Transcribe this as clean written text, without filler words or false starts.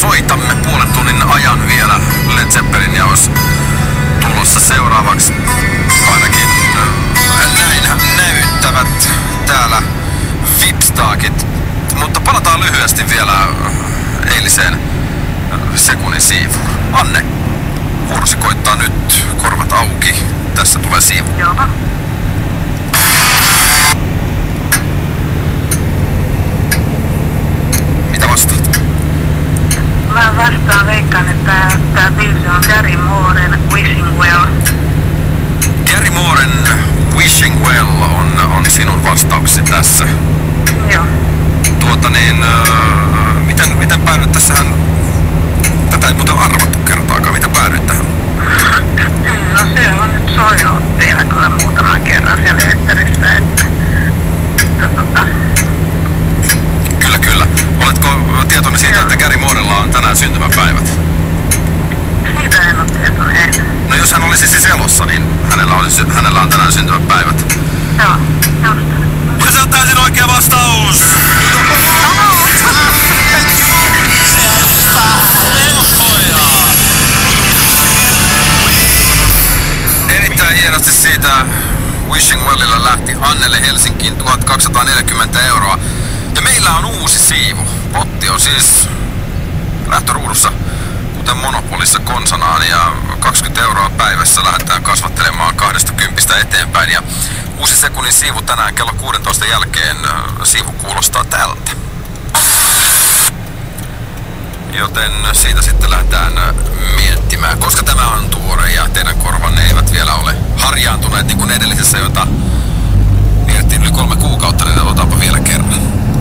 soitamme puolen tunnin ajan vielä Led Zeppelin ja olisi tulossa seuraavaksi. Ainakin näinhän näyttävät täällä Vipstakit. Mutta palataan lyhyesti vielä eiliseen sekunnin siivuun. Anne, vuorosi koittaa nyt, korvat auki. Tässä tulee siivu. Joo. Mitä vastaat? Mä vastaan, veikkaan, että tää biisi on Gary Mooren Wishing Well. Gary Mooren Wishing Well on sinun vastauksesi tässä. Joo. Miten päädyit tässähän? Tätä ei muuten arvattu kertaakaan. Miten päädyit tähän? No se on nyt soinut vielä kyllä muutaman kerran siellä Eetterissä, että Kyllä. Oletko tietoinen siitä, että Gary Moorella on tänään syntymäpäivät? siitä en ole tietoinen. No jos hän olisi siis elossa, niin hänellä on tänään syntymäpäivät. Joo, just. Ja se on täysin oikea vastaus! Erittäin hienosti siitä Wishing Wellillä lähti Annelle Helsinkiin 1240 €. Ja meillä on uusi siivu. Potti on siis lähtöruudussa, kuten Monopolissa konsanaan, ja 20 € päivässä lähdetään kasvattelemaan 20 eteenpäin. Ja uusi sekunnin siivu tänään kello 16 jälkeen siivu kuulostaa tältä. Joten siitä sitten lähdetään miettimään, koska tämä on tuore ja teidän korvanne eivät vielä ole harjaantuneet niin kuin edellisessä, jota